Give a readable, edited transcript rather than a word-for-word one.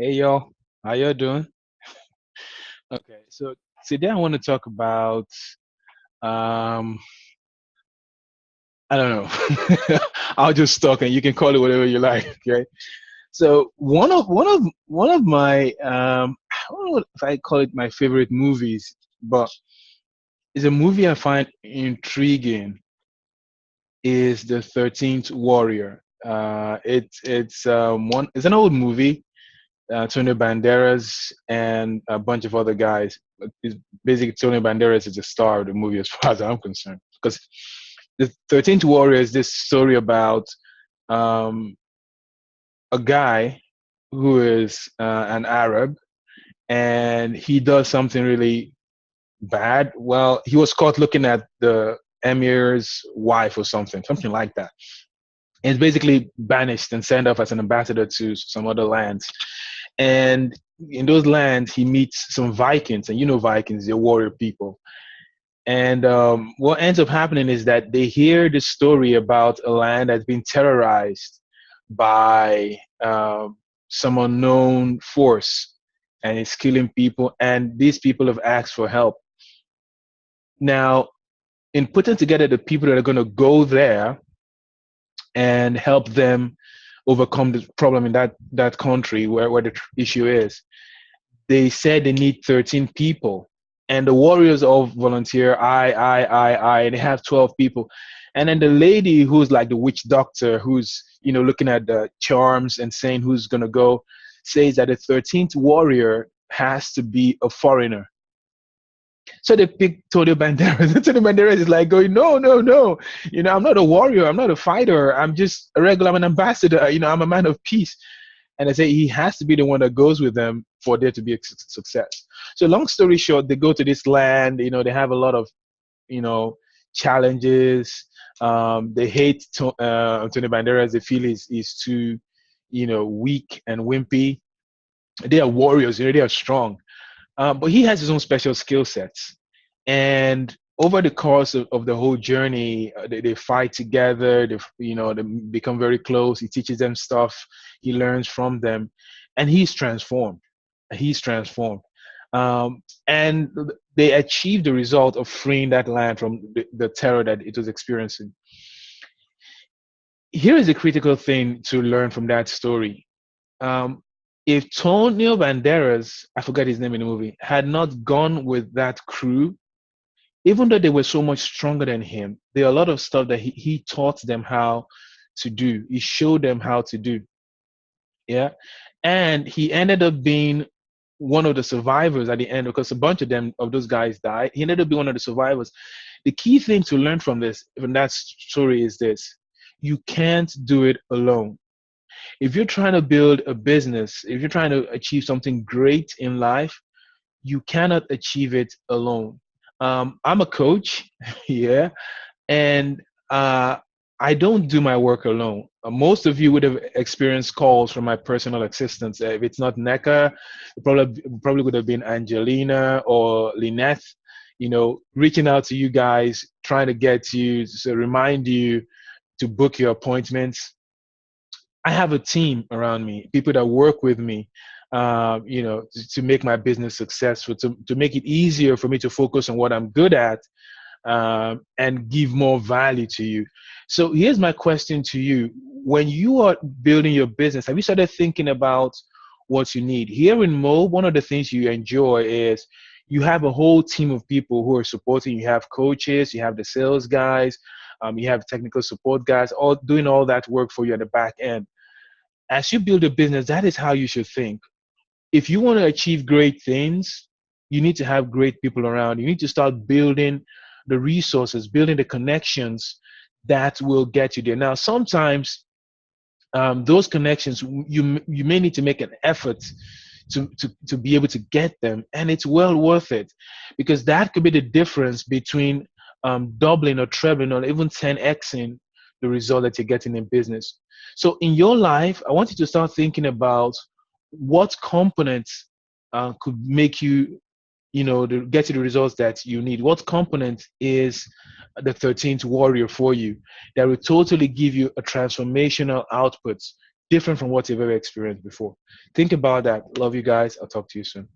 Hey y'all, how y'all doing? Okay, so today I want to talk about um I don't know. I'll just talk and you can call it whatever you like, okay? So one of my I don't know if I call it my favorite movies, but it's a movie I find intriguing is The 13th Warrior. It's an old movie. Antonio Banderas and a bunch of other guys. It's basically, Antonio Banderas is the star of the movie, as far as I'm concerned. Because the 13th Warrior is this story about um, a guy who is an Arab, and he does something really bad. Well, he was caught looking at the emir's wife or something like that. And he's basically banished and sent off as an ambassador to some other lands. And in those lands, he meets some Vikings, and you know Vikings, they're warrior people. And what ends up happening is that they hear the story about a land that's been terrorized by some unknown force, and it's killing people. And these people have asked for help. Now, in putting together the people that are going to go there and help them overcome the problem in that country where the issue is, they said they need 13 people, and the warriors all volunteer. I they have 12 people. And then the lady who's like the witch doctor, who's looking at the charms and saying who's going to go, says that the 13th warrior has to be a foreigner. So they picked Tony Banderas. And Tony Banderas is like going, no, no, no. I'm not a warrior. I'm not a fighter. I'm just a regular. I'm an ambassador. I'm a man of peace. And I say he has to be the one that goes with them for there to be a success. So long story short, they go to this land. They have a lot of you know challenges. They hate Antonio Banderas. They feel he's too weak and wimpy. They are warriors. They are strong. But he has his own special skill sets. And over the course of the whole journey, they fight together. They become very close. He teaches them stuff. He learns from them, and he's transformed. He's transformed. And they achieve the result of freeing that land from the terror that it was experiencing. Here is a critical thing to learn from that story. Um, if Tonio Banderas, I forgot his name in the movie, had not gone with that crew, even though they were so much stronger than him, there are a lot of stuff that he taught them how to do. He showed them how to do. Yeah. And he ended up being one of the survivors at the end because a bunch of those guys died. He ended up being one of the survivors. The key thing to learn from that story is this: you can't do it alone. If you're trying to build a business, if you're trying to achieve something great in life, you cannot achieve it alone. I'm a coach, yeah, and I don't do my work alone. Most of you would have experienced calls from my personal assistants. If it's not NECA, it probably would have been Angelina or Lynette, reaching out to you guys, trying to get you to remind you to book your appointments. I have a team around me, people that work with me, to make my business successful, to make it easier for me to focus on what I'm good at, and give more value to you. So here's my question to you. When you are building your business, have you started thinking about what you need? Here in Mo, one of the things you enjoy is you have a whole team of people who are supporting you. You have coaches, you have the sales guys, you have technical support guys, all doing all that work for you at the back end. As you build a business, that is how you should think. If you want to achieve great things, you need to have great people around. You need to start building the resources, building the connections that will get you there. Now, sometimes those connections, you may need to make an effort to be able to get them, and it's well worth it, because that could be the difference between doubling or trebling or even 10xing the result that you're getting in business. So in your life, I want you to start thinking about what components could make you, get you the results that you need. What component is the 13th warrior for you that will totally give you a transformational output different from what you've ever experienced before. Think about that. Love you guys. I'll talk to you soon.